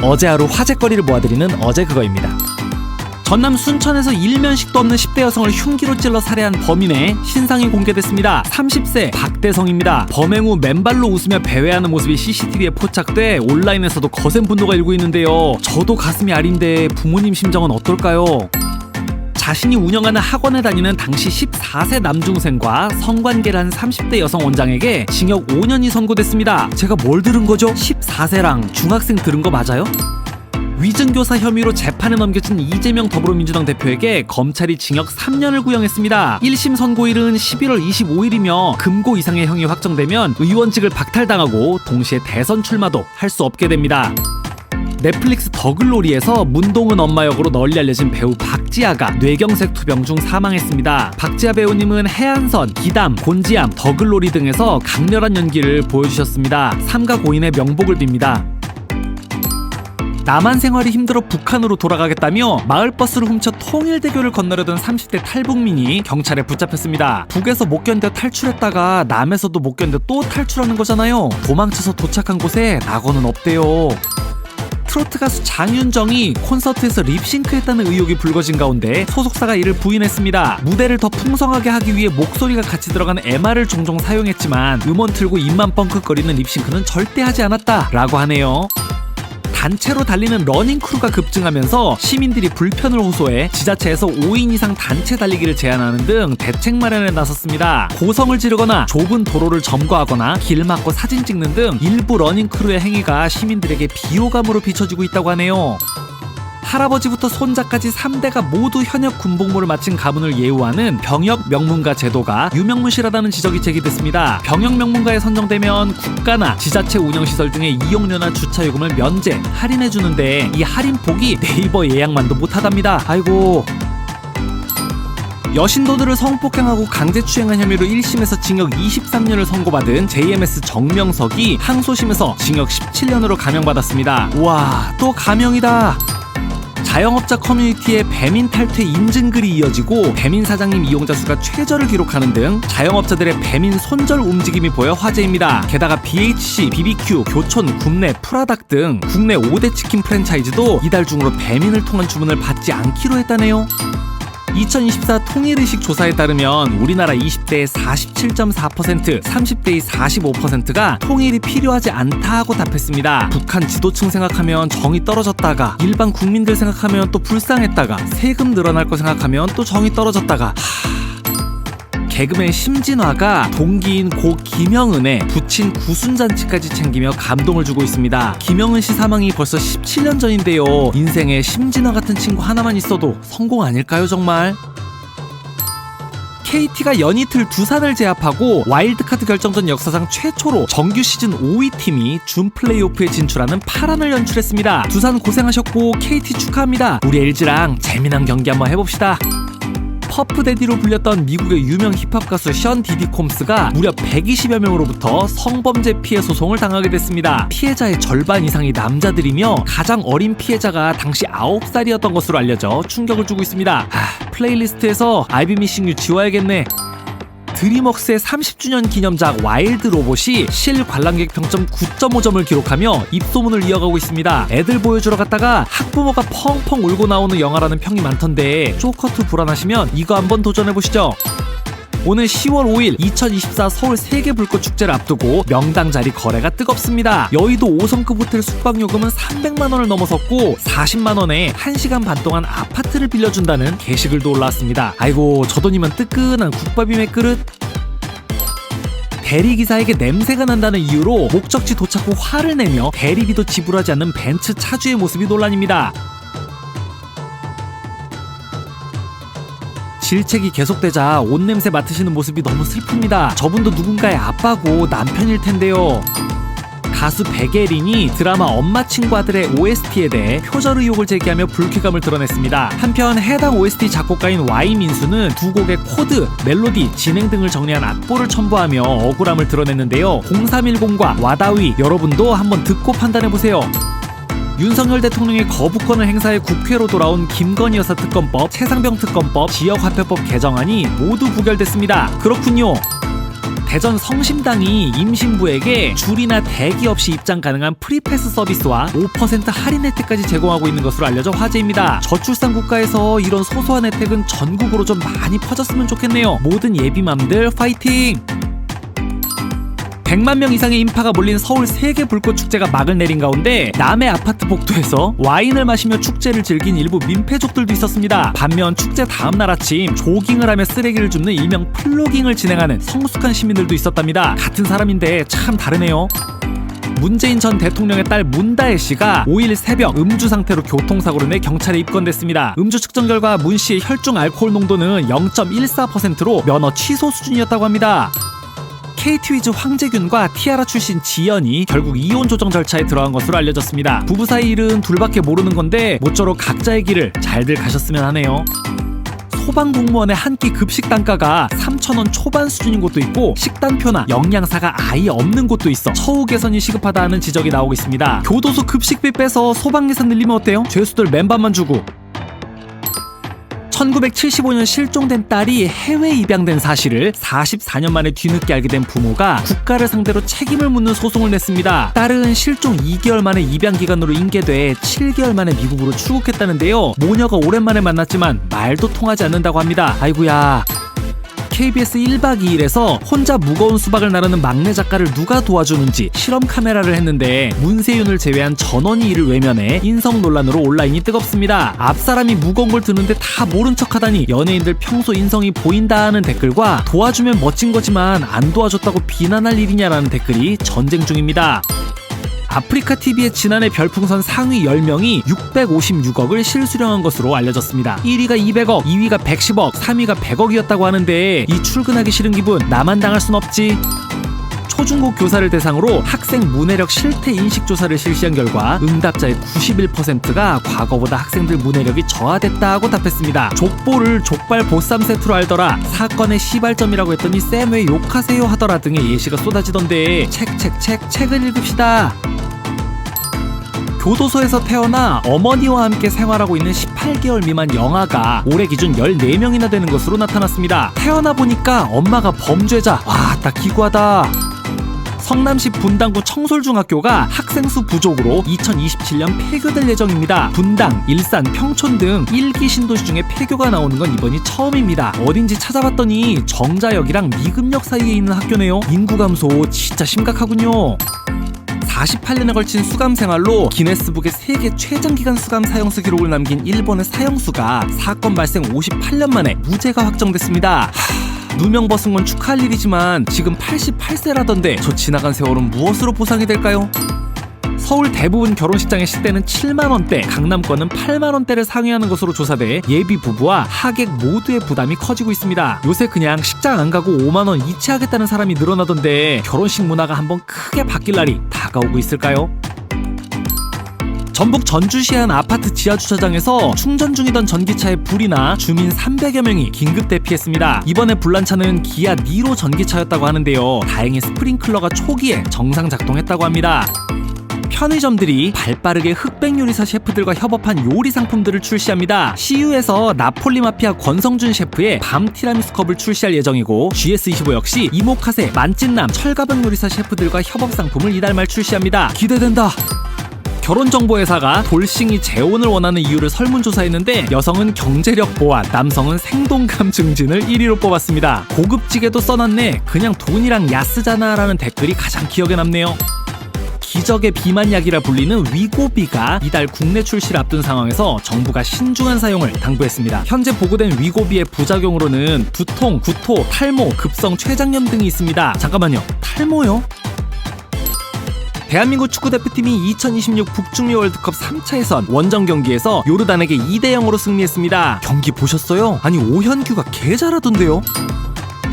어제 하루 화제거리를 모아드리는 어제 그거입니다. 전남 순천에서 일면식도 없는 10대 여성을 흉기로 찔러 살해한 범인의 신상이 공개됐습니다. 30세 박대성입니다. 범행 후 맨발로 웃으며 배회하는 모습이 CCTV에 포착돼 온라인에서도 거센 분노가 일고 있는데요. 저도 가슴이 아린데 부모님 심정은 어떨까요? 자신이 운영하는 학원에 다니는 당시 14세 남중생과 성관계를 한 30대 여성 원장에게 징역 5년이 선고됐습니다. 제가 뭘 들은 거죠? 14세랑 중학생 들은 거 맞아요? 위증교사 혐의로 재판에 넘겨진 이재명 더불어민주당 대표에게 검찰이 징역 3년을 구형했습니다. 1심 선고일은 11월 25일이며 금고 이상의 형이 확정되면 의원직을 박탈당하고 동시에 대선 출마도 할 수 없게 됩니다. 넷플릭스 더글로리에서 문동은 엄마 역으로 널리 알려진 배우 박지아가 뇌경색 투병 중 사망했습니다. 박지아 배우님은 해안선, 기담, 곤지암, 더글로리 등에서 강렬한 연기를 보여주셨습니다. 삼가 고인의 명복을 빕니다. 남한 생활이 힘들어 북한으로 돌아가겠다며 마을버스를 훔쳐 통일대교를 건너려던 30대 탈북민이 경찰에 붙잡혔습니다. 북에서 못 견뎌 탈출했다가 남에서도 못 견뎌 또 탈출하는 거잖아요. 도망쳐서 도착한 곳에 낙원은 없대요. 트로트 가수 장윤정이 콘서트에서 립싱크했다는 의혹이 불거진 가운데 소속사가 이를 부인했습니다. 무대를 더 풍성하게 하기 위해 목소리가 같이 들어간 MR을 종종 사용했지만 음원 틀고 입만 뻥긋거리는 립싱크는 절대 하지 않았다라고 하네요. 단체로 달리는 러닝크루가 급증하면서 시민들이 불편을 호소해 지자체에서 5인 이상 단체 달리기를 제한하는 등 대책 마련에 나섰습니다. 고성을 지르거나 좁은 도로를 점거하거나 길 막고 사진 찍는 등 일부 러닝크루의 행위가 시민들에게 비호감으로 비춰지고 있다고 하네요. 할아버지부터 손자까지 3대가 모두 현역 군복무를 마친 가문을 예우하는 병역 명문가 제도가 유명무실하다는 지적이 제기됐습니다. 병역 명문가에 선정되면 국가나 지자체 운영시설 중에 이용료나 주차요금을 면제, 할인해주는데 이 할인폭이 네이버 예약만도 못하답니다. 아이고... 여신도들을 성폭행하고 강제추행한 혐의로 1심에서 징역 23년을 선고받은 JMS 정명석이 항소심에서 징역 17년으로 감형받았습니다. 우와, 또 감형이다. 자영업자 커뮤니티에 배민 탈퇴 인증글이 이어지고 배민 사장님 이용자 수가 최저를 기록하는 등 자영업자들의 배민 손절 움직임이 보여 화제입니다. 게다가 BHC, BBQ, 교촌, 굽네, 프라닭 등 국내 5대 치킨 프랜차이즈도 이달 중으로 배민을 통한 주문을 받지 않기로 했다네요. 2024 통일의식 조사에 따르면 우리나라 20대의 47.4%, 30대의 45%가 통일이 필요하지 않다 하고 답했습니다. 북한 지도층 생각하면 정이 떨어졌다가, 일반 국민들 생각하면 또 불쌍했다가, 세금 늘어날 거 생각하면 또 정이 떨어졌다가. 개그맨 심진화가 동기인 고 김영은의 부친 구순잔치까지 챙기며 감동을 주고 있습니다. 김영은 씨 사망이 벌써 17년 전인데요. 인생에 심진화 같은 친구 하나만 있어도 성공 아닐까요 정말? KT가 연이틀 두산을 제압하고 와일드카드 결정전 역사상 최초로 정규 시즌 5위 팀이 준 플레이오프에 진출하는 파란을 연출했습니다. 두산 고생하셨고 KT 축하합니다. 우리 LG랑 재미난 경기 한번 해봅시다. 퍼프데디로 불렸던 미국의 유명 힙합 가수 션 디디 콤스가 무려 120여 명으로부터 성범죄 피해 소송을 당하게 됐습니다. 피해자의 절반 이상이 남자들이며 가장 어린 피해자가 당시 9살이었던 것으로 알려져 충격을 주고 있습니다. 플레이리스트에서 I'll be missing you 지워야겠네. 드림웍스의 30주년 기념작 와일드 로봇이 실 관람객 평점 9.5점을 기록하며 입소문을 이어가고 있습니다. 애들 보여주러 갔다가 학부모가 펑펑 울고 나오는 영화라는 평이 많던데 쇼커트 불안하시면 이거 한번 도전해보시죠. 오늘 10월 5일 2024 서울 세계불꽃축제를 앞두고 명당 자리 거래가 뜨겁습니다. 여의도 5성급 호텔 숙박요금은 300만원을 넘어섰고 40만원에 1시간 반 동안 아파트를 빌려준다는 게시글도 올라왔습니다. 아이고 저 돈이면 뜨끈한 국밥이 몇 그릇? 대리기사에게 냄새가 난다는 이유로 목적지 도착 후 화를 내며 대리비도 지불하지 않는 벤츠 차주의 모습이 논란입니다. 질책이 계속되자 옷 냄새 맡으시는 모습이 너무 슬픕니다. 저분도 누군가의 아빠고 남편일 텐데요. 가수 백예린이 드라마 엄마 친구 아들의 OST에 대해 표절 의혹을 제기하며 불쾌감을 드러냈습니다. 한편 해당 OST 작곡가인 Y민수는 두 곡의 코드, 멜로디, 진행 등을 정리한 악보를 첨부하며 억울함을 드러냈는데요. 0310과 와다위 여러분도 한번 듣고 판단해보세요. 윤석열 대통령의 거부권을 행사해 국회로 돌아온 김건희 여사 특검법, 최상병 특검법, 지역화폐법 개정안이 모두 부결됐습니다. 그렇군요. 대전 성심당이 임신부에게 줄이나 대기 없이 입장 가능한 프리패스 서비스와 5% 할인 혜택까지 제공하고 있는 것으로 알려져 화제입니다. 저출산 국가에서 이런 소소한 혜택은 전국으로 좀 많이 퍼졌으면 좋겠네요. 모든 예비맘들 파이팅! 100만 명 이상의 인파가 몰린 서울 세계 불꽃 축제가 막을 내린 가운데 남해 아파트 복도에서 와인을 마시며 축제를 즐긴 일부 민폐족들도 있었습니다. 반면 축제 다음날 아침 조깅을 하며 쓰레기를 줍는 일명 플로깅을 진행하는 성숙한 시민들도 있었답니다. 같은 사람인데 참 다르네요. 문재인 전 대통령의 딸 문다혜 씨가 5일 새벽 음주 상태로 교통사고로 인해 경찰에 입건됐습니다. 음주 측정 결과 문 씨의 혈중 알코올 농도는 0.14%로 면허 취소 수준이었다고 합니다. KT위즈 황재균과 티아라 출신 지연이 결국 이혼 조정 절차에 들어간 것으로 알려졌습니다. 부부 사이 일은 둘밖에 모르는 건데 모쪼록 각자의 길을 잘들 가셨으면 하네요. 소방공무원의 한 끼 급식 단가가 3,000원 초반 수준인 곳도 있고 식단표나 영양사가 아예 없는 곳도 있어 처우 개선이 시급하다는 지적이 나오고 있습니다. 교도소 급식비 빼서 소방 예산 늘리면 어때요? 죄수들 맨밥만 주고. 1975년 실종된 딸이 해외 입양된 사실을 44년 만에 뒤늦게 알게 된 부모가 국가를 상대로 책임을 묻는 소송을 냈습니다. 딸은 실종 2개월 만에 입양기관으로 인계돼 7개월 만에 미국으로 출국했다는데요. 모녀가 오랜만에 만났지만 말도 통하지 않는다고 합니다. 아이고야. KBS 1박 2일에서 혼자 무거운 수박을 나르는 막내 작가를 누가 도와주는지 실험 카메라를 했는데 문세윤을 제외한 전원이 이를 외면해 인성 논란으로 온라인이 뜨겁습니다. 앞사람이 무거운 걸 드는데 다 모른 척하다니 연예인들 평소 인성이 보인다는 댓글과 도와주면 멋진 거지만 안 도와줬다고 비난할 일이냐라는 댓글이 전쟁 중입니다. 아프리카TV의 지난해 별풍선 상위 10명이 656억을 실수령한 것으로 알려졌습니다. 1위가 200억, 2위가 110억, 3위가 100억이었다고 하는데 이 출근하기 싫은 기분 나만 당할 순 없지. 초중고 교사를 대상으로 학생 문해력 실태 인식 조사를 실시한 결과 응답자의 91%가 과거보다 학생들 문해력이 저하됐다고 답했습니다. 족보를 족발 보쌈 세트로 알더라, 사건의 시발점이라고 했더니 쌤 왜 욕하세요 하더라 등의 예시가 쏟아지던데 책을 읽읍시다. 교도소에서 태어나 어머니와 함께 생활하고 있는 18개월 미만 영아가 올해 기준 14명이나 되는 것으로 나타났습니다. 태어나 보니까 엄마가 범죄자. 와, 딱 기구하다. 성남시 분당구 청솔중학교가 학생 수 부족으로 2027년 폐교될 예정입니다. 분당, 일산, 평촌 등 1기 신도시 중에 폐교가 나오는 건 이번이 처음입니다. 어딘지 찾아봤더니 정자역이랑 미금역 사이에 있는 학교네요. 인구 감소 진짜 심각하군요. 48년에 걸친 수감 생활로 기네스북의 세계 최장기간 수감 사형수 기록을 남긴 일본의 사형수가 사건 발생 58년 만에 무죄가 확정됐습니다. 누명 벗은 건 축하할 일이지만 지금 88세라던데 저 지나간 세월은 무엇으로 보상이 될까요? 서울 대부분 결혼식장의 식대는 7만원대, 강남권은 8만원대를 상회하는 것으로 조사돼 예비 부부와 하객 모두의 부담이 커지고 있습니다. 요새 그냥 식장 안 가고 5만원 이체하겠다는 사람이 늘어나던데 결혼식 문화가 한번 크게 바뀔 날이 다가오고 있을까요? 전북 전주시의 한 아파트 지하주차장에서 충전 중이던 전기차에 불이 나 주민 300여 명이 긴급 대피했습니다. 이번에 불난 차는 기아 니로 전기차였다고 하는데요. 다행히 스프링클러가 초기에 정상 작동했다고 합니다. 편의점들이 발빠르게 흑백 요리사 셰프들과 협업한 요리 상품들을 출시합니다. CU에서 나폴리 마피아 권성준 셰프의 밤 티라미수 컵을 출시할 예정이고 GS25 역시 이모카세, 만찢남, 철가방 요리사 셰프들과 협업 상품을 이달 말 출시합니다. 기대된다. 결혼정보회사가 돌싱이 재혼을 원하는 이유를 설문조사했는데 여성은 경제력 보완, 남성은 생동감 증진을 1위로 뽑았습니다. 고급지게도 써놨네. 그냥 돈이랑 야쓰잖아 라는 댓글이 가장 기억에 남네요. 기적의 비만약이라 불리는 위고비가 이달 국내 출시를 앞둔 상황에서 정부가 신중한 사용을 당부했습니다. 현재 보고된 위고비의 부작용으로는 두통, 구토, 탈모, 급성 췌장염 등이 있습니다. 잠깐만요. 탈모요? 대한민국 축구대표팀이 2026 북중미 월드컵 3차 예선 원정 경기에서 요르단에게 2대0으로 승리했습니다. 경기 보셨어요? 아니 오현규가 개 잘하던데요?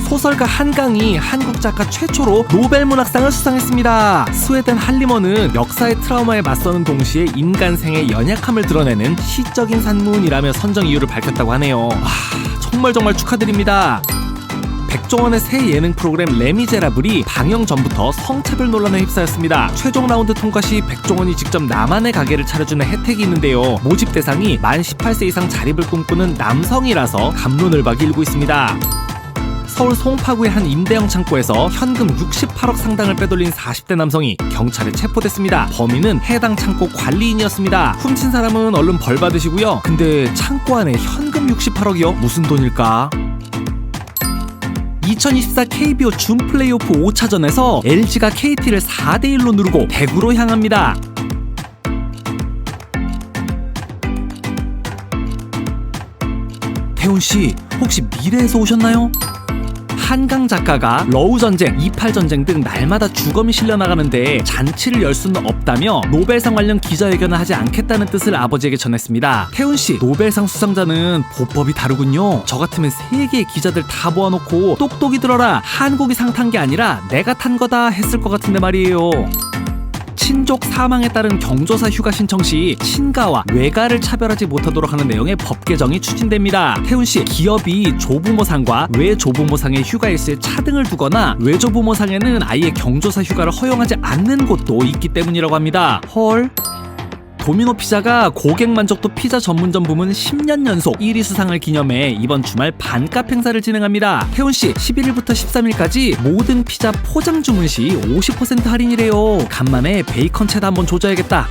소설가 한강이 한국 작가 최초로 노벨문학상을 수상했습니다. 스웨덴 할리먼은 역사의 트라우마에 맞서는 동시에 인간생의 연약함을 드러내는 시적인 산문이라며 선정 이유를 밝혔다고 하네요. 와, 정말 축하드립니다. 백종원의 새 예능 프로그램 레미제라블이 방영 전부터 성차별 논란에 휩싸였습니다. 최종 라운드 통과 시 백종원이 직접 나만의 가게를 차려주는 혜택이 있는데요. 모집 대상이 만 18세 이상 자립을 꿈꾸는 남성이라서 갑론을박이 일고 있습니다. 서울 송파구의 한 임대형 창고에서 현금 68억 상당을 빼돌린 40대 남성이 경찰에 체포됐습니다. 범인은 해당 창고 관리인이었습니다. 훔친 사람은 얼른 벌 받으시고요. 근데 창고 안에 현금 68억이요? 무슨 돈일까? 2024 KBO 준 플레이오프 5차전에서 LG가 KT를 4대1로 누르고 대구로 향합니다. 태훈씨, 혹시 미래에서 오셨나요? 한강 작가가 러우전쟁, 28전쟁 등 날마다 주검이 실려나가는데 잔치를 열 수는 없다며 노벨상 관련 기자회견을 하지 않겠다는 뜻을 아버지에게 전했습니다. 태훈씨, 노벨상 수상자는 보법이 다르군요. 저 같으면 세계의 기자들 다 모아놓고 똑똑히 들어라, 한국이 상 탄 게 아니라 내가 탄 거다 했을 것 같은데 말이에요. 친족 사망에 따른 경조사 휴가 신청 시 친가와 외가를 차별하지 못하도록 하는 내용의 법 개정이 추진됩니다. 태훈씨, 기업이 조부모상과 외조부모상의 휴가 일수에 차등을 두거나 외조부모상에는 아예 경조사 휴가를 허용하지 않는 곳도 있기 때문이라고 합니다. 헐. 도미노 피자가 고객 만족도 피자 전문점 부문 10년 연속 1위 수상을 기념해 이번 주말 반값 행사를 진행합니다. 태훈씨, 11일부터 13일까지 모든 피자 포장 주문 시 50% 할인이래요. 간만에 베이컨 체다 한번 조져야겠다.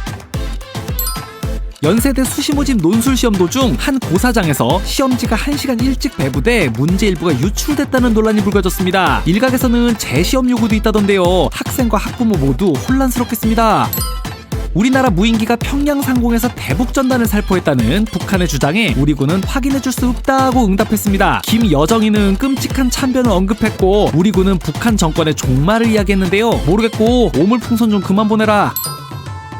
연세대 수시 모집 논술 시험 도중 한 고사장에서 시험지가 1시간 일찍 배부돼 문제 일부가 유출됐다는 논란이 불거졌습니다. 일각에서는 재시험 요구도 있다던데요. 학생과 학부모 모두 혼란스럽겠습니다. 우리나라 무인기가 평양 상공에서 대북 전단을 살포했다는 북한의 주장에 우리 군은 확인해줄 수 없다고 응답했습니다. 김여정이는 끔찍한 참변을 언급했고 우리 군은 북한 정권의 종말을 이야기했는데요. 모르겠고 오물풍선 좀 그만 보내라.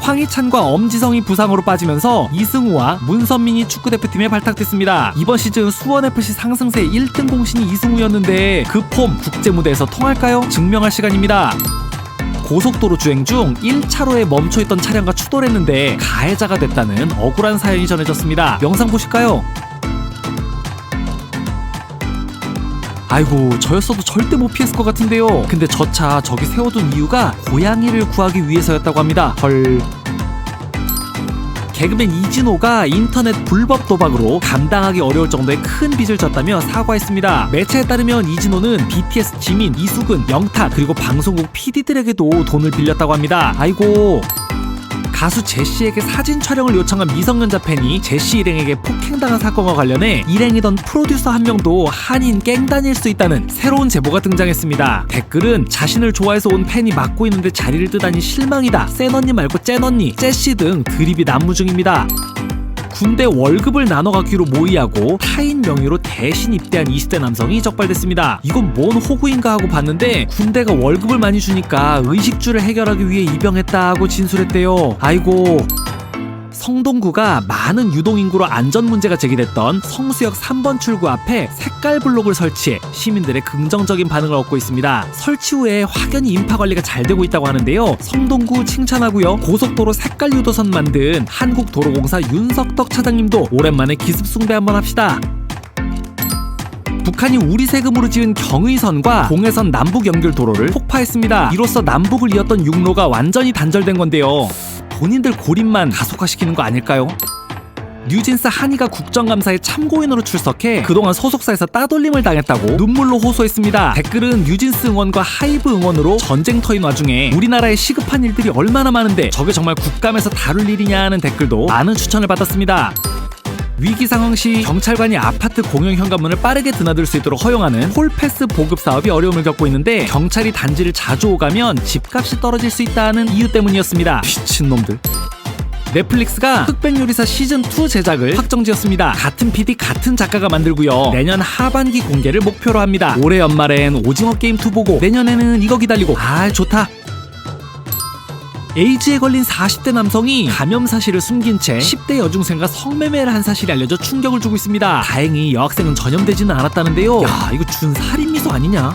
황희찬과 엄지성이 부상으로 빠지면서 이승우와 문선민이 축구대표팀에 발탁됐습니다. 이번 시즌 수원FC 상승세 1등 공신이 이승우였는데 그 폼 국제무대에서 통할까요? 증명할 시간입니다. 고속도로 주행 중 1차로에 멈춰있던 차량과 추돌 했는데 가해자가 됐다는 억울한 사연이 전해졌습니다. 영상 보실까요? 아이고, 저였어도 절대 못 피했을 것 같은데요. 근데 저 차 저기 세워둔 이유가 고양이를 구하기 위해서였다고 합니다. 헐. 개그맨 이진호가 인터넷 불법 도박으로 감당하기 어려울 정도의 큰 빚을 졌다며 사과했습니다. 매체에 따르면 이진호는 BTS 지민, 이수근, 영탁 그리고 방송국 PD들에게도 돈을 빌렸다고 합니다. 아이고. 가수 제시에게 사진 촬영을 요청한 미성년자 팬이 제시 일행에게 폭행당한 사건과 관련해 일행이던 프로듀서 한 명도 한인 갱단일 수 있다는 새로운 제보가 등장했습니다. 댓글은 자신을 좋아해서 온 팬이 맡고 있는데 자리를 뜨다니 실망이다. 센 언니 말고 짠 언니, 제시 등 드립이 난무 중입니다. 군대 월급을 나눠 갖기로 모의하고 타인 명의로 대신 입대한 20대 남성이 적발됐습니다. 이건 뭔 호구인가 하고 봤는데 군대가 월급을 많이 주니까 의식주를 해결하기 위해 입영했다고 진술했대요. 아이고. 성동구가 많은 유동인구로 안전 문제가 제기됐던 성수역 3번 출구 앞에 색깔 블록을 설치해 시민들의 긍정적인 반응을 얻고 있습니다. 설치 후에 확연히 인파 관리가 잘 되고 있다고 하는데요. 성동구 칭찬하고요. 고속도로 색깔 유도선 만든 한국도로공사 윤석덕 차장님도 오랜만에 기습숭배 한번 합시다. 북한이 우리 세금으로 지은 경의선과 동해선 남북 연결 도로를 폭파했습니다. 이로써 남북을 이었던 육로가 완전히 단절된 건데요. 본인들 고립만 가속화시키는 거 아닐까요? 뉴진스 한이가 국정감사에 참고인으로 출석해 그동안 소속사에서 따돌림을 당했다고 눈물로 호소했습니다. 댓글은 뉴진스 응원과 하이브 응원으로 전쟁터인 와중에 우리나라에 시급한 일들이 얼마나 많은데 저게 정말 국감에서 다룰 일이냐 하는 댓글도 많은 추천을 받았습니다. 위기 상황 시 경찰관이 아파트 공용 현관문을 빠르게 드나들 수 있도록 허용하는 홀패스 보급 사업이 어려움을 겪고 있는데 경찰이 단지를 자주 오가면 집값이 떨어질 수 있다는 이유 때문이었습니다. 미친놈들. 넷플릭스가 흑백요리사 시즌2 제작을 확정지었습니다. 같은 PD 같은 작가가 만들고요. 내년 하반기 공개를 목표로 합니다. 올해 연말엔 오징어 게임2 보고 내년에는 이거 기다리고 아 좋다. 에이즈에 걸린 40대 남성이 감염 사실을 숨긴 채 10대 여중생과 성매매를 한 사실이 알려져 충격을 주고 있습니다. 다행히 여학생은 전염되지는 않았다는데요. 야, 이거 준 살인미소 아니냐?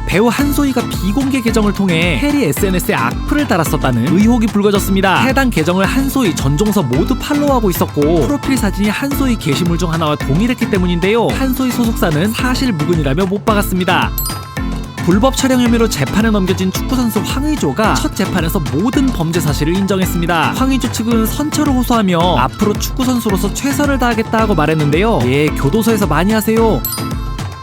배우 한소희가 비공개 계정을 통해 해리 SNS에 악플을 달았었다는 의혹이 불거졌습니다. 해당 계정을 한소희, 전종서 모두 팔로우하고 있었고 프로필 사진이 한소희 게시물 중 하나와 동일했기 때문인데요. 한소희 소속사는 사실 무근이라며 못 박았습니다. 불법 촬영 혐의로 재판에 넘겨진 축구선수 황의조가 첫 재판에서 모든 범죄 사실을 인정했습니다. 황의조 측은 선처를 호소하며 앞으로 축구선수로서 최선을 다하겠다고 말했는데요. 예, 교도소에서 많이 하세요.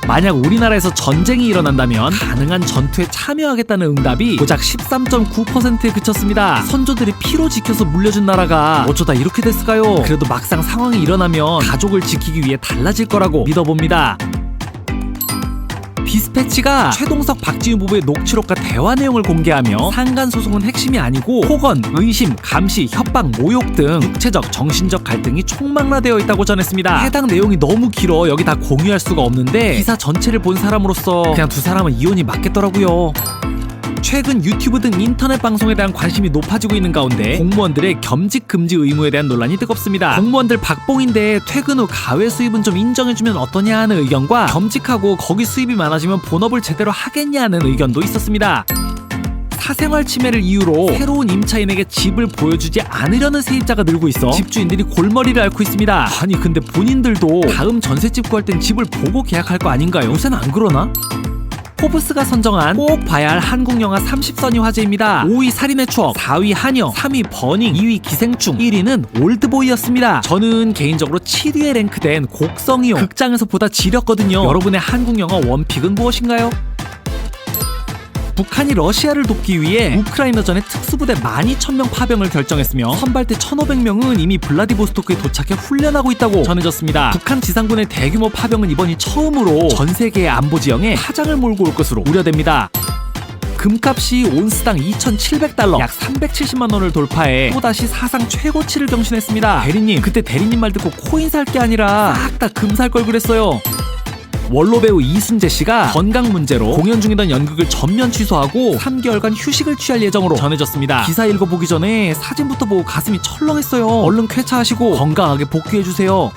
만약 우리나라에서 전쟁이 일어난다면 가능한 전투에 참여하겠다는 응답이 고작 13.9%에 그쳤습니다. 선조들이 피로 지켜서 물려준 나라가 어쩌다 이렇게 됐을까요? 그래도 막상 상황이 일어나면 가족을 지키기 위해 달라질 거라고 믿어봅니다. 디스패치가 최동석 박지훈 부부의 녹취록과 대화 내용을 공개하며 상간 소송은 핵심이 아니고 폭언, 의심, 감시, 협박, 모욕 등 육체적, 정신적 갈등이 총망라되어 있다고 전했습니다. 해당 내용이 너무 길어 여기 다 공유할 수가 없는데 기사 전체를 본 사람으로서 그냥 두 사람은 이혼이 맞겠더라고요. 최근 유튜브 등 인터넷 방송에 대한 관심이 높아지고 있는 가운데 공무원들의 겸직 금지 의무에 대한 논란이 뜨겁습니다. 공무원들 박봉인데 퇴근 후 가외 수입은 좀 인정해주면 어떠냐 하는 의견과 겸직하고 거기 수입이 많아지면 본업을 제대로 하겠냐 하는 의견도 있었습니다. 사생활 침해를 이유로 새로운 임차인에게 집을 보여주지 않으려는 세입자가 늘고 있어 집주인들이 골머리를 앓고 있습니다. 아니 근데 본인들도 다음 전셋집 구할 땐 집을 보고 계약할 거 아닌가요? 요새는 안 그러나? 포브스가 선정한 꼭 봐야 할 한국 영화 30선이 화제입니다. 5위 살인의 추억, 4위 한여, 3위 버닝, 2위 기생충, 1위는 올드보이였습니다. 저는 개인적으로 7위에 랭크된 곡성이요. 극장에서 보다 지렸거든요. 여러분의 한국 영화 원픽은 무엇인가요? 북한이 러시아를 돕기 위해 우크라이나전에 특수부대 12,000명 파병을 결정했으며 선발대 1,500명은 이미 블라디보스토크에 도착해 훈련하고 있다고 전해졌습니다. 북한 지상군의 대규모 파병은 이번이 처음으로 전 세계의 안보 지형에 파장을 몰고 올 것으로 우려됩니다. 금값이 온스당 2,700달러, 약 370만 원을 돌파해 또다시 사상 최고치를 경신했습니다. 대리님, 그때 대리님 말 듣고 코인 살 게 아니라 싹 다 금 살 걸 그랬어요. 원로 배우 이순재 씨가 건강 문제로 공연 중이던 연극을 전면 취소하고 3개월간 휴식을 취할 예정으로 전해졌습니다. 기사 읽어보기 전에 사진부터 보고 가슴이 철렁했어요. 얼른 쾌차하시고 건강하게 복귀해주세요.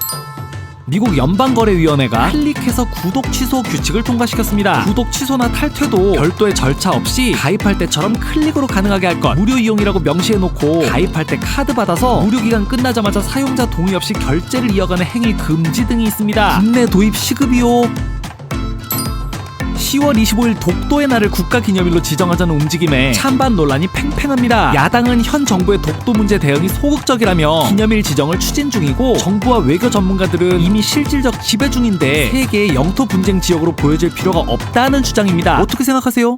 미국 연방거래위원회가 클릭해서 구독 취소 규칙을 통과시켰습니다. 구독 취소나 탈퇴도 별도의 절차 없이 가입할 때처럼 클릭으로 가능하게 할 것, 무료 이용이라고 명시해놓고 가입할 때 카드 받아서 무료기간 끝나자마자 사용자 동의 없이 결제를 이어가는 행위 금지 등이 있습니다. 국내 도입 시급이요. 10월 25일 독도의 날을 국가기념일로 지정하자는 움직임에 찬반 논란이 팽팽합니다. 야당은 현 정부의 독도 문제 대응이 소극적이라며 기념일 지정을 추진 중이고 정부와 외교 전문가들은 이미 실질적 지배 중인데 세계의 영토 분쟁 지역으로 보여질 필요가 없다는 주장입니다. 어떻게 생각하세요?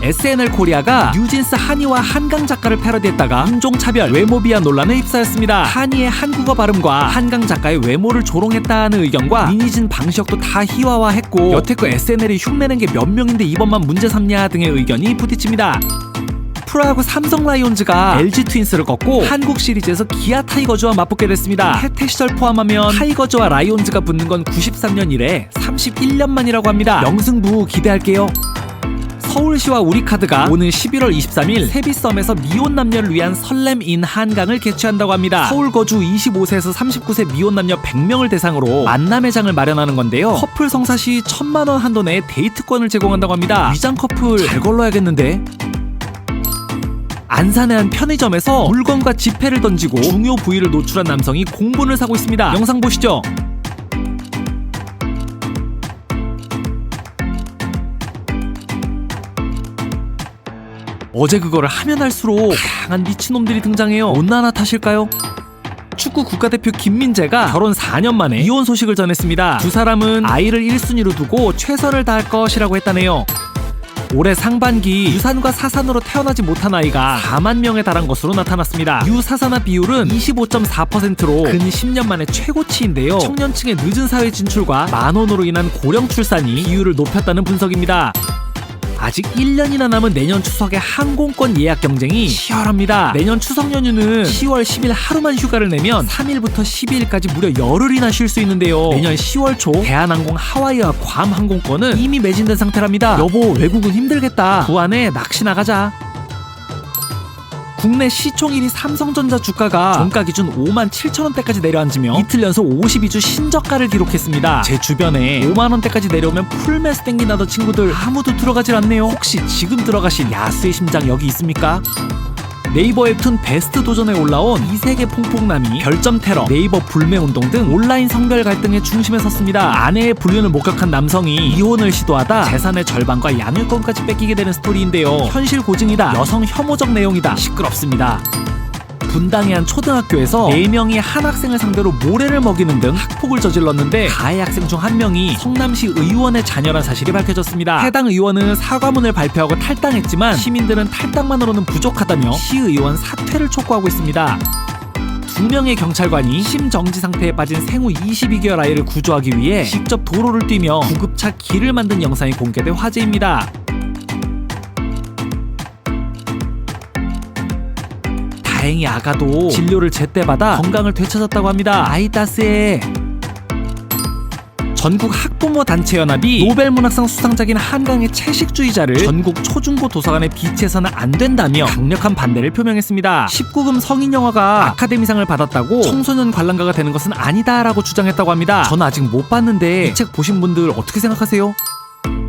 SNL 코리아가 뉴진스 한이와 한강 작가를 패러디했다가 인종차별, 외모 비하 논란에 휩싸였습니다. 한이의 한국어 발음과 한강 작가의 외모를 조롱했다는 의견과 리니진 방시혁도 다 희화화했고 여태껏 SNL이 흉내낸 게 몇 명인데 이번만 문제 삼냐 등의 의견이 부딪힙니다. 프로야구 삼성 라이온즈가 LG 트윈스를 꺾고 한국 시리즈에서 기아 타이거즈와 맞붙게 됐습니다. 해태 시절 포함하면 타이거즈와 라이온즈가 붙는 건 93년 이래 31년 만이라고 합니다. 명승부 기대할게요. 서울시와 우리카드가 오는 11월 23일 세비섬에서 미혼 남녀를 위한 설렘 인 한강을 개최한다고 합니다. 서울 거주 25세에서 39세 미혼 남녀 100명을 대상으로 만남의 장을 마련하는 건데요. 커플 성사 시 1,000만 원 한도 내에 데이트권을 제공한다고 합니다. 위장 커플 잘 걸러야겠는데? 안산의 한 편의점에서 물건과 지폐를 던지고 중요 부위를 노출한 남성이 공분을 사고 있습니다. 영상 보시죠. 어제 그거를 하면 할수록 다양한 미친놈들이 등장해요. 온난화 탓일까요? 축구 국가대표 김민재가 결혼 4년 만에 이혼 소식을 전했습니다. 두 사람은 아이를 1순위로 두고 최선을 다할 것이라고 했다네요. 올해 상반기 유산과 사산으로 태어나지 못한 아이가 4만 명에 달한 것으로 나타났습니다. 유사산화 비율은 25.4%로 근 10년 만에 최고치인데요. 청년층의 늦은 사회 진출과 만원으로 인한 고령 출산이 비율을 높였다는 분석입니다. 아직 1년이나 남은 내년 추석의 항공권 예약 경쟁이 치열합니다. 내년 추석 연휴는 10월 10일 하루만 휴가를 내면 3일부터 12일까지 무려 열흘이나 쉴 수 있는데요. 내년 10월 초 대한항공 하와이와 괌 항공권은 이미 매진된 상태랍니다. 여보, 외국은 힘들겠다. 부안에 낚시 나가자. 국내 시총 1위 삼성전자 주가가 종가 기준 57,000원대까지 내려앉으며 이틀 연속 52주 신저가를 기록했습니다. 제 주변에 5만원대까지 내려오면 풀매수 땡긴다던 친구들 아무도 들어가질 않네요. 혹시 지금 들어가실 야수의 심장 여기 있습니까? 네이버 웹툰 베스트 도전에 올라온 이세계 퐁퐁남이 별점 테러, 네이버 불매운동 등 온라인 성별 갈등의 중심에 섰습니다. 아내의 불륜을 목격한 남성이 이혼을 시도하다 재산의 절반과 양육권까지 뺏기게 되는 스토리인데요. 현실 고증이다, 여성 혐오적 내용이다, 시끄럽습니다. 분당의 한 초등학교에서 4명이 한 학생을 상대로 모래를 먹이는 등 학폭을 저질렀는데 가해 학생 중 한 명이 성남시 의원의 자녀란 사실이 밝혀졌습니다. 해당 의원은 사과문을 발표하고 탈당했지만 시민들은 탈당만으로는 부족하다며 시의원 사퇴를 촉구하고 있습니다. 2명의 경찰관이 심정지 상태에 빠진 생후 22개월 아이를 구조하기 위해 직접 도로를 뛰며 구급차 길을 만든 영상이 공개돼 화제입니다. 다행히 아가도 진료를 제때 받아 건강을 되찾았다고 합니다. 아이 따스해. 전국 학부모 단체연합이 노벨문학상 수상작인 한강의 채식주의자를 전국 초중고 도서관에 비치해서는 안 된다며 강력한 반대를 표명했습니다. 19금 성인영화가 아카데미상을 받았다고 청소년 관람가가 되는 것은 아니다라고 주장했다고 합니다. 저는 아직 못 봤는데 이 책 보신 분들 어떻게 생각하세요?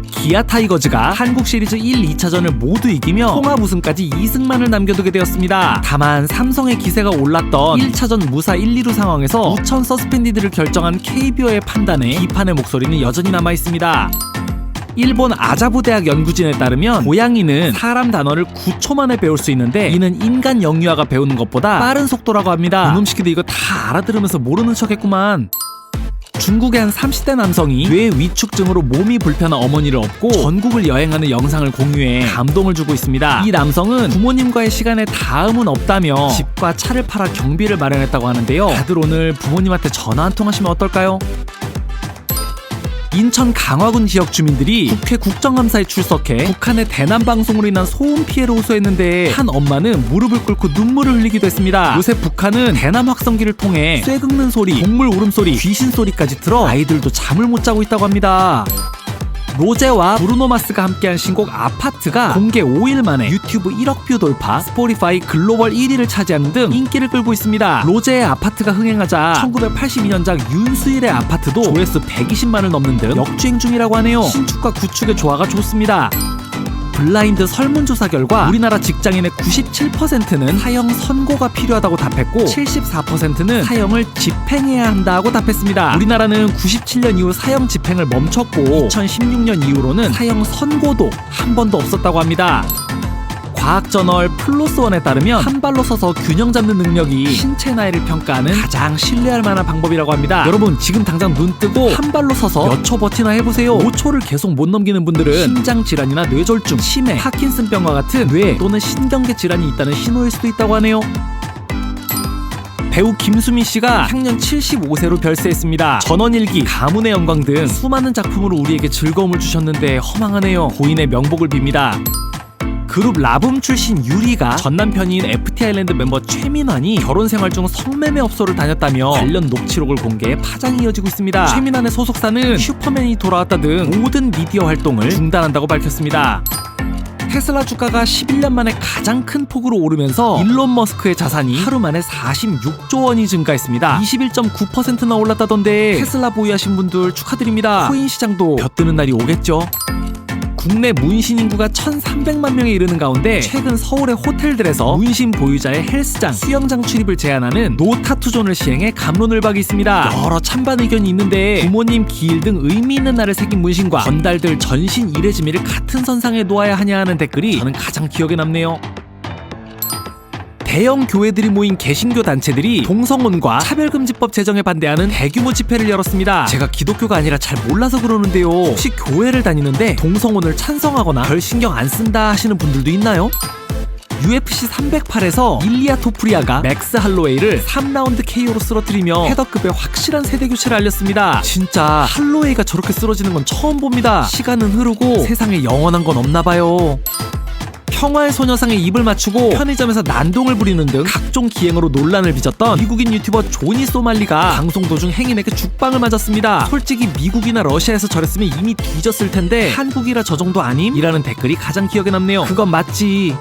기아 타이거즈가 한국 시리즈 1, 2차전을 모두 이기며 통합 우승까지 2승만을 남겨두게 되었습니다. 다만 삼성의 기세가 올랐던 1차전 무사 1, 2루 상황에서 우천 서스펜디드를 결정한 KBO의 판단에 비판의 목소리는 여전히 남아있습니다. 일본 아자부 대학 연구진에 따르면 고양이는 사람 단어를 9초 만에 배울 수 있는데 이는 인간 영유아가 배우는 것보다 빠른 속도라고 합니다. 이놈시키도 이거 다 알아들으면서 모르는 척했구만. 중국의 한 30대 남성이 뇌 위축증으로 몸이 불편한 어머니를 업고 전국을 여행하는 영상을 공유해 감동을 주고 있습니다. 이 남성은 부모님과의 시간에 다음은 없다며 집과 차를 팔아 경비를 마련했다고 하는데요. 다들 오늘 부모님한테 전화 한 통 하시면 어떨까요? 인천 강화군 지역 주민들이 국회 국정감사에 출석해 북한의 대남 방송으로 인한 소음 피해를 호소했는데 한 엄마는 무릎을 꿇고 눈물을 흘리기도 했습니다. 요새 북한은 대남 확성기를 통해 쇠 긁는 소리, 동물 울음소리, 귀신 소리까지 들어 아이들도 잠을 못 자고 있다고 합니다. 로제와 브루노 마스가 함께한 신곡 아파트가 공개 5일 만에 유튜브 1억 뷰 돌파, 스포티파이 글로벌 1위를 차지하는 등 인기를 끌고 있습니다. 로제의 아파트가 흥행하자 1982년작 윤수일의 아파트도 조회수 120만을 넘는 등 역주행 중이라고 하네요. 신축과 구축의 조화가 좋습니다. 블라인드 설문조사 결과 우리나라 직장인의 97%는 사형 선고가 필요하다고 답했고 74%는 사형을 집행해야 한다고 답했습니다. 우리나라는 97년 이후 사형 집행을 멈췄고 2016년 이후로는 사형 선고도 한 번도 없었다고 합니다. 과학저널 플로스원에 따르면 한 발로 서서 균형 잡는 능력이 신체 나이를 평가하는 가장 신뢰할 만한 방법이라고 합니다. 여러분 지금 당장 눈 뜨고 한 발로 서서 몇 초 버티나 해보세요. 5초를 계속 못 넘기는 분들은 심장질환이나 뇌졸중, 치매, 파킨슨병과 같은 뇌 또는 신경계 질환이 있다는 신호일 수도 있다고 하네요. 배우 김수미 씨가 향년 75세로 별세했습니다. 전원일기, 가문의 영광 등 수많은 작품으로 우리에게 즐거움을 주셨는데 허망하네요. 고인의 명복을 빕니다. 그룹 라붐 출신 유리가 전 남편인 FT 아일랜드 멤버 최민환이 결혼 생활 중 성매매 업소를 다녔다며 관련 녹취록을 공개해 파장이 이어지고 있습니다. 최민환의 소속사는 슈퍼맨이 돌아왔다 등 모든 미디어 활동을 중단한다고 밝혔습니다. 테슬라 주가가 11년 만에 가장 큰 폭으로 오르면서 일론 머스크의 자산이 하루 만에 46조 원이 증가했습니다. 21.9%나 올랐다던데 테슬라 보유하신 분들 축하드립니다. 코인 시장도 벼뜨는 날이 오겠죠. 국내 문신 인구가 1,300만 명에 이르는 가운데 최근 서울의 호텔들에서 문신 보유자의 헬스장, 수영장 출입을 제한하는 노 타투존을 시행해 갑론을박이 있습니다. 여러 찬반 의견이 있는데 부모님 기일 등 의미 있는 날을 새긴 문신과 건달들 전신 이레지미를 같은 선상에 놓아야 하냐 하는 댓글이 저는 가장 기억에 남네요. 대형 교회들이 모인 개신교 단체들이 동성혼과 차별금지법 제정에 반대하는 대규모 집회를 열었습니다. 제가 기독교가 아니라 잘 몰라서 그러는데요. 혹시 교회를 다니는데 동성혼을 찬성하거나 별 신경 안 쓴다 하시는 분들도 있나요? UFC 308에서 일리아 토프리아가 맥스 할로웨이를 3라운드 KO로 쓰러뜨리며 헤더급의 확실한 세대 교체를 알렸습니다. 진짜 할로웨이가 저렇게 쓰러지는 건 처음 봅니다. 시간은 흐르고 세상에 영원한 건 없나 봐요. 평화의 소녀상에 입을 맞추고 편의점에서 난동을 부리는 등 각종 기행으로 논란을 빚었던 미국인 유튜버 조니 소말리가 방송 도중 행인에게 죽방을 맞았습니다. 솔직히 미국이나 러시아에서 저랬으면 이미 뒤졌을 텐데 한국이라 저 정도 아님? 이라는 댓글이 가장 기억에 남네요. 그건 맞지.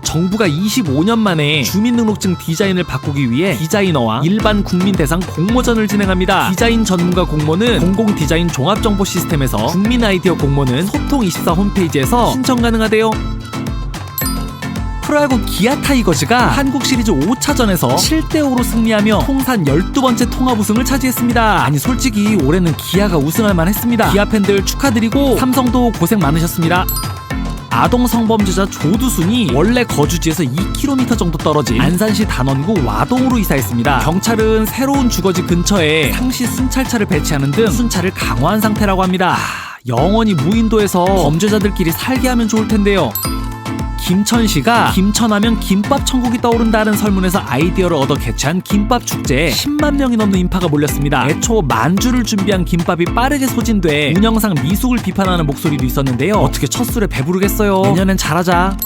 정부가 25년 만에 주민등록증 디자인을 바꾸기 위해 디자이너와 일반 국민 대상 공모전을 진행합니다. 디자인 전문가 공모는 공공디자인 종합정보 시스템에서 국민 아이디어 공모는 소통24 홈페이지에서 신청 가능하대요. 프로야구 기아 타이거즈가 한국 시리즈 5차전에서 7대5로 승리하며 통산 12번째 통합 우승을 차지했습니다. 아니 솔직히 올해는 기아가 우승할 만했습니다. 기아 팬들 축하드리고 삼성도 고생 많으셨습니다. 아동 성범죄자 조두순이 원래 거주지에서 2km 정도 떨어진 안산시 단원구 와동으로 이사했습니다. 경찰은 새로운 주거지 근처에 상시 순찰차를 배치하는 등 순찰을 강화한 상태라고 합니다. 영원히 무인도에서 범죄자들끼리 살게 하면 좋을 텐데요. 김천시가 김천하면 김밥 천국이 떠오른다는 설문에서 아이디어를 얻어 개최한 김밥 축제에 10만 명이 넘는 인파가 몰렸습니다. 애초 만주를 준비한 김밥이 빠르게 소진돼 운영상 미숙을 비판하는 목소리도 있었는데요. 어떻게 첫 술에 배부르겠어요. 내년엔 잘하자.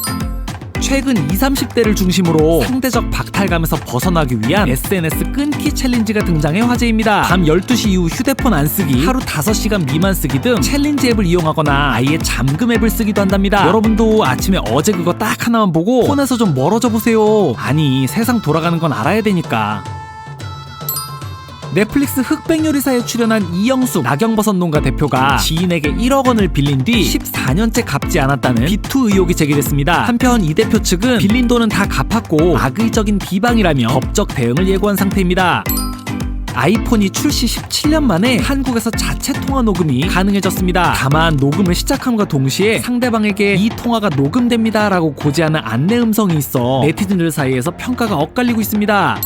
최근 20, 30대를 중심으로 상대적 박탈감에서 벗어나기 위한 SNS 끊기 챌린지가 등장해 화제입니다. 밤 12시 이후 휴대폰 안 쓰기, 하루 5시간 미만 쓰기 등 챌린지 앱을 이용하거나 아예 잠금 앱을 쓰기도 한답니다. 여러분도 아침에 어제 그거 딱 하나만 보고 폰에서 좀 멀어져 보세요. 아니, 세상 돌아가는 건 알아야 되니까. 넷플릭스 흑백요리사에 출연한 이영숙 낙영버섯 농가 대표가 지인에게 1억 원을 빌린 뒤 14년째 갚지 않았다는 비투 의혹이 제기됐습니다. 한편 이 대표 측은 빌린 돈은 다 갚았고 악의적인 비방이라며 법적 대응을 예고한 상태입니다. 아이폰이 출시 17년 만에 한국에서 자체 통화 녹음이 가능해졌습니다. 다만 녹음을 시작함과 동시에 상대방에게 이 통화가 녹음됩니다 라고 고지하는 안내 음성이 있어 네티즌들 사이에서 평가가 엇갈리고 있습니다.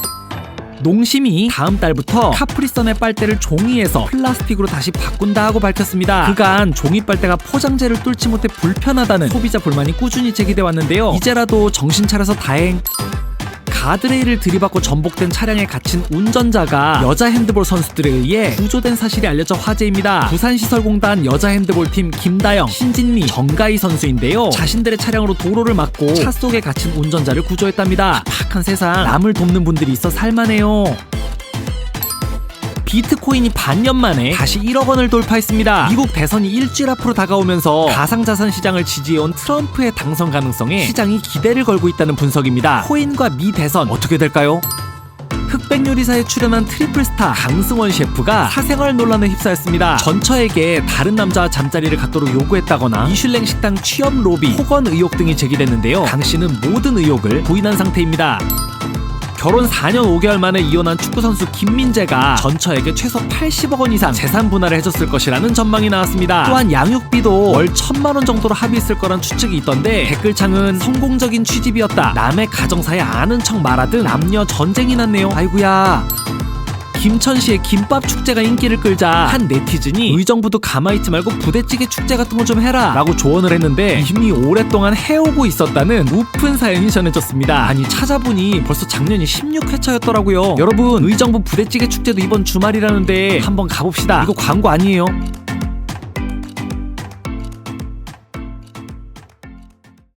농심이 다음 달부터 카프리선의 빨대를 종이에서 플라스틱으로 다시 바꾼다 하고 밝혔습니다. 그간 종이 빨대가 포장재를 뚫지 못해 불편하다는 소비자 불만이 꾸준히 제기돼 왔는데요. 이제라도 정신 차려서 다행. 가드레일을 들이받고 전복된 차량에 갇힌 운전자가 여자 핸드볼 선수들에 의해 구조된 사실이 알려져 화제입니다. 부산시설공단 여자 핸드볼팀 김다영, 신진미, 정가희 선수인데요. 자신들의 차량으로 도로를 막고 차 속에 갇힌 운전자를 구조했답니다. 팍팍한 세상, 남을 돕는 분들이 있어 살만해요. 비트코인이 반년 만에 다시 1억 원을 돌파했습니다. 미국 대선이 일주일 앞으로 다가오면서 가상자산 시장을 지지해온 트럼프의 당선 가능성에 시장이 기대를 걸고 있다는 분석입니다. 코인과 미 대선 어떻게 될까요? 흑백요리사에 출연한 트리플스타 강승원 셰프가 사생활 논란에 휩싸였습니다. 전처에게 다른 남자와 잠자리를 갖도록 요구했다거나 미슐랭 식당 취업 로비, 폭언 의혹 등이 제기됐는데요. 당신은 모든 의혹을 부인한 상태입니다. 결혼 4년 5개월 만에 이혼한 축구선수 김민재가 전처에게 최소 80억 원 이상 재산 분할을 해줬을 것이라는 전망이 나왔습니다. 또한 양육비도 월 1,000만 원 정도로 합의했을 거란 추측이 있던데 댓글창은 성공적인 취집이었다, 남의 가정사에 아는 척 말하듯 남녀 전쟁이 났네요. 아이고야. 김천시의 김밥 축제가 인기를 끌자 한 네티즌이 의정부도 가만히 있지 말고 부대찌개 축제 같은 거 좀 해라 라고 조언을 했는데 이미 오랫동안 해오고 있었다는 우픈 사연이 전해졌습니다. 아니, 찾아보니 벌써 작년이 16회차였더라고요. 여러분, 의정부 부대찌개 축제도 이번 주말이라는데 한번 가봅시다. 이거 광고 아니에요.